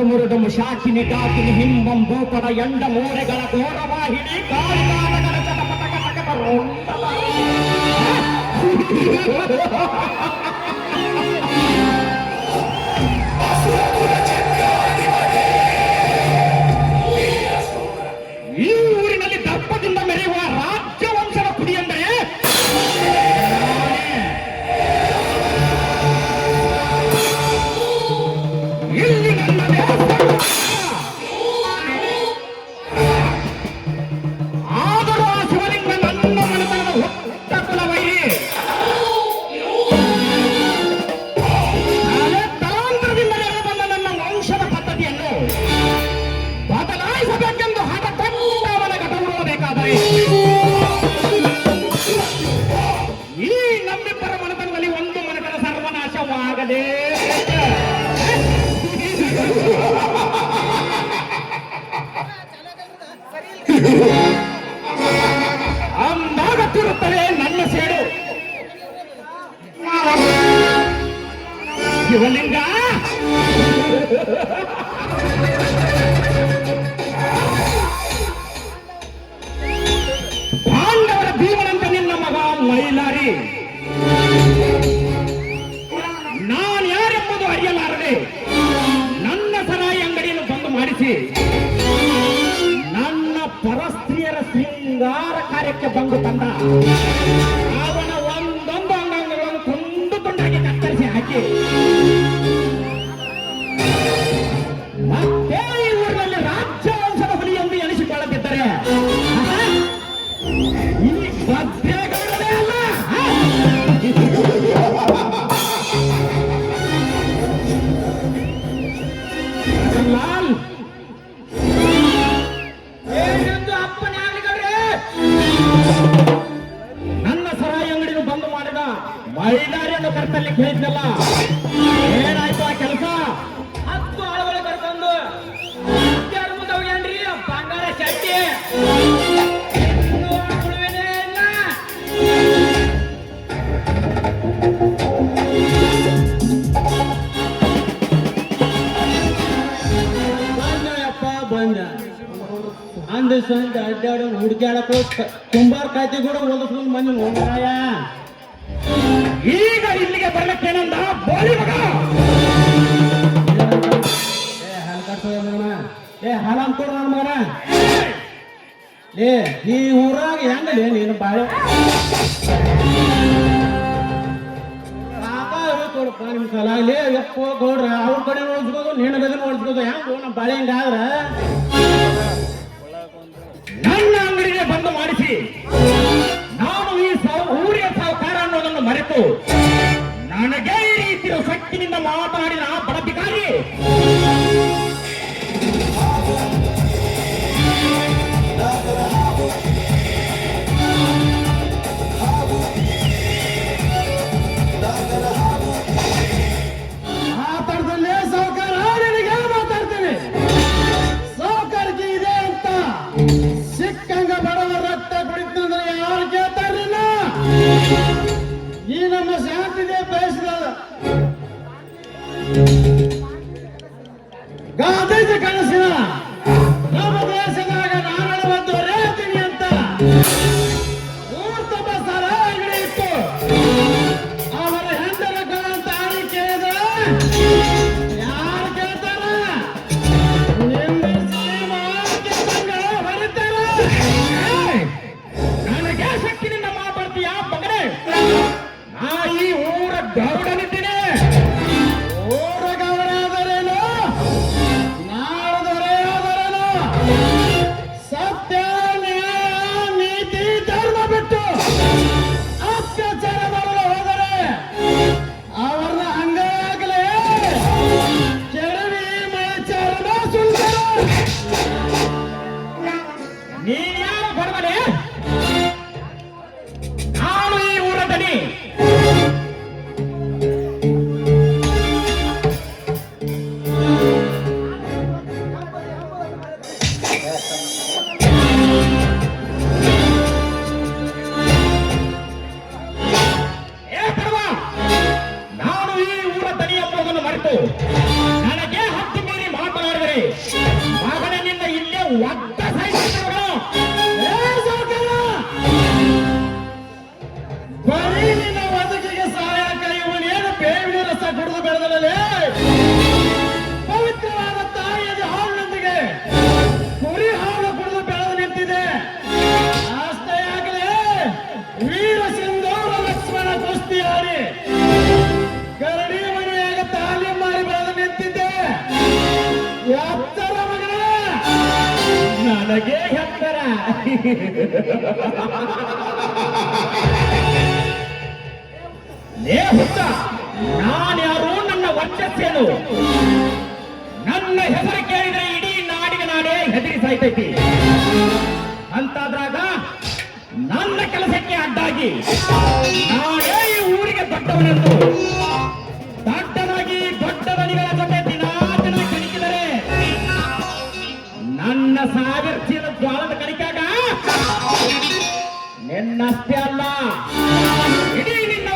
ಮುರುಡು ಶಾಕಿನಿ ಗಾಕಿನಿ ಹಿಂಬಂ ಭೂಪಡ ಎಂಡ ಮೂರೆಗಳ ಘೋರವಾಹಿನಿ ಕಾಳಿದಾನಗಳ ಚಟಪಟ ಈ ಊರಿನಲ್ಲಿ ದರ್ಪದಿಂದ ಮೆರೆಯುವ ರಾಜ್ಯವಂಶದ ಕುಡಿ ಎಂದರೆ ಇಲ್ಲಿ ನನ್ನ ಆದರೂ ಆ ಶಿವಲಿಂಗ ನನ್ನ ಮನೆತನದ ಹುಟ್ಟ ಕುಲವೈರಿ ತಲಾಂತರದಿಂದ ಬಂದ ನನ್ನ ವಂಶದ ಪದ್ಧತಿಯನ್ನು ಬದಲಾಯಿಸಬೇಕೆಂದು ಹಠ ತಂದವನ ಘಟವಿರಬೇಕಾದರೆ ಈ ನಮ್ಮಿಬ್ಬರ ಮನೆತನದಲ್ಲಿ ಒಂದು ಮನೆತನ ಸರ್ವನಾಶವಾಗದೇ ಅಂದಾಗುತ್ತಿರುತ್ತದೆ ನನ್ನ ಸೇಡು. ಶಿವಲಿಂಗ ಪಾಂಡವರ ಭೀಮನಂತ ನಿನ್ನ ಮಗ ಮೈಲಾರಿ ನಾನು ಯಾರೆಂಬುದು ಅರಿಯಲಾರದೆ ನನ್ನ ಸರಾಯಿ ಅಂಗಡಿಯನ್ನು ಬಂದು ಮಾಡಿಸಿ ನನ್ನ ಪರಸ್ತ್ರೀಯರ ಶೃಂಗಾರ ಕಾರ್ಯಕ್ಕೆ ಬಂದು ತಂದ ಅವನ ಒಂದೊಂದು ಅಂಗಾಂಗಗಳನ್ನು ತುಂಡು ತುಂಡಾಗಿ ಕತ್ತರಿಸಿ ಹಾಕಿ ಮತ್ತೆ ಈ ಊರಿನಲ್ಲಿ ರಾಜ್ಯವಂಶದ ಹುಲಿ ಎಂದು ಎನಿಸಿಕೊಳ್ಳದಿದ್ದರೆ ಈ ಭದ್ರೇಗೌಡರೇ ಅಲ್ಲ. ಲಾಲ್ ನನ್ನ ಸರಾಯಿ ಅಂಗಡಿಯನ್ನು ಬಂದು ಮಾಡಿದ ಮೈಲಾರಿಯನ್ನು ಕರ್ತಲ್ಲಿ ಕೇಳಿದ್ನಲ್ಲ, ಏನಾಯ್ತು ಆ ಕೆಲಸ? 10 ಆಳುಗಳು ಕರ್ಕೊಂಡು ಮುಂದೆ ಹೋಗ್ಯಾನ್ರಿ ಬಂಗಾರ ಶೆಟ್ಟಿ ಬಂದ ಅಂದ ಸಂತ ಅಡ್ಡಾಡ ಹುಡುಕ್ಯಾಡಕ ಕುಂಬಾರ ಕಾಯ್ತಿ ಕೂಡ ಓದಿಸ್ಕೊಂಡು ಬಂದು ನೋಡ್ರಾಯ. ಈಗ ಇಲ್ಲಿಗೆ ಬರ್ಲಿಕ್ಕೇನಂದ ಬೋಳಿ ಮಗ? ಹಾಲು ಕಟ್ಸೋದ ಮಗನ, ಹಾಲು ಅಂದ್ಕೊಡ ನನ್ನ ಮಗನ. ಏ ಈ ಊರಾಗ ಹೆಂಗಲೇ ನೀನು ಬಾಳೆ ಕೊಡಪ್ಪ ನಿಮ್ ಕಲಾಗ್ಲಿ ಯಪ್ಪ ಗೌಡ್ರ ಅವ್ರ ಕಡೆ ನೋಡ್ಸ್ಬೋದು ನಿನ್ನ ಗದೆ ನೋಡ್ಸ್ಬೋದು ಹೆಂಗು ನಮ್ಮ ಬಾಳೆ ಹಿಂಗಾದ್ರ ನನ್ನ ಅಂಗಡಿಗೆ ಬಂದು ಮಾಡಿಸಿ ನಾನು ಈ ಊರಿನ ಸಾಹುಕಾರ ಅನ್ನೋದನ್ನು ಮರೆತು ನನಗೆ ಈ ರೀತಿಯ ಶಕ್ತಿನಿಂದ ಮಾತನಾಡಿದ ಆ ಬಡಬಿಕಾರಿ ಮಾತಾಡ್ದಲ್ಲೇ ಸಾಹುಕಾರ ನಿನಗೆ ಮಾತಾಡ್ತೇನೆ ಸಾಹುಕಾರಿಕೆ ಇದೆ ಅಂತ ಸಿಕ್ಕಂಗ ಬಡವ ರಕ್ತ ಕುಡಿತಂದ್ರೆ ಯಾರು ಕೇಳ್ತಾರಿಲ್ಲ ಈ ನಮ್ಮ ಶಾಂತಿದೆ ಬಯಸಿದ ಗಾಂಧೀಜಿ ಕನಸಿನ ನಮ್ಮ ದೇಶದಾಗ ನಾರಾಯಣ ಬಂದು ರೇತೀನಿ ಅಂತ ಊರ್ತಮ ಸರ ಅಂಗಡಿ ಇತ್ತು ಅವರ ಹೆಂಡರ ಅಂತ ಆಡಿ ಕೇಳಿದ್ರೆ ಯಾರು ಕೇಳ್ತಾರ ನಿಮ್ಮ ಶ್ರೀಮಾನ್ಗೆ ಸಂಗ ಹೊರಿತಾರ ನನಗೆ ಶಕ್ತಿನಿಂದ ಮಾತಾಡ್ತೀಯ ಮಗನೇ ನಾ ಈ ಊರ ಗೌಡನಿದ್ದೇನೆ ಊರ ಗೌಡಾದರೇನು ನಾಡದೊರೆಯಾದರೇನು ಸತ್ಯ ನ್ಯಾಯ ನೀತಿ ಧರ್ಮ ಬಿಟ್ಟು ಅತ್ಯಾಚಾರ ಮಾಡಲು ಹೋದರೆ ಅವರನ್ನ ಹಂಗಾಗಲೇ ಕೆಡವಿ ಮೈಚಾರಣ ಸುಂದರ ನೀನ್ ಯಾರು ಬಡವನೇ ನಾನು ಈ ಊರ ದನಿ ಏ ಬಡವ ನಾನು ಈ ಊರ ದನಿ ಎಂಬುದನ್ನು ಮರೆತು ನನಗೆ ಹತ್ತು ಮೀರಿ ಮಾತನಾಡಿದರೆ ಮಗನಿಂದ ಇಲ್ಲೇ ಒದ್ದ ಸಾಯಿಸಿದವರು ಬರೀ ನಿನ್ನ ಬದುಕಿಗೆ ಸಹಾಯಕ ಇವನೇನು ಬೇವಿನ ರಸ ಕುಡಿದು ಬೆಳೆದಲೇ ಪವಿತ್ರವಾದ ತಾಯಿಯ ಹಾಲಿನೊಂದಿಗೆ ಕುರಿ ಹಾಲು ಕುಡಿದು ಬೆಳೆದು ನಿಂತಿದೆ ಅಷ್ಟೇ ಆಗಲೇ ವೀರ ಸಿಂಧೂರ ಲಕ್ಷ್ಮಣ ಕುಸ್ತಿ ಆಡಿ ಕರಡಿ ಮನೆಯಾಗ ತಾಲೀಮ್ ಮಾಡಿ ಬೆಳೆದು ನಿಂತಿದ್ದೆ ಎತ್ತರ ಮಗನ ನನಗೆ ಹೆತ್ತರ ಲೇ ಹುತ್ತ ನಾನ್ಯಾರು ನನ್ನ ವರ್ಚಸ್ಸೇನು ನನ್ನ ಹೆಸರು ಕೇಳಿದ್ರೆ ಇಡೀ ನಾಡಿಗೆ ನಾಡೇ ಹೆದರಿ ಸಾಯ್ತೈತಿ ಅಂತಾದ್ರಾಗ ನನ್ನ ಕೆಲಸಕ್ಕೆ ಅಡ್ಡಾಗಿ ನಾನೇ ಈ ಊರಿಗೆ ದೊಡ್ಡವನೆಂದು ದಡ್ಡನಾಗಿ ದೊಡ್ಡ ದನಿಗಳ ಜೊತೆ ದಿನಾ ದಿನ ಕಣಿಕಿದರೆ ನನ್ನ ಸಾವಿರ ಚೀಲ ಜ್ವಾಳದ ಕಣಿಕಾಗ ನಿನ್ನಷ್ಟೇ ಅಲ್ಲ ಇಡೀ ನಿನ್ನ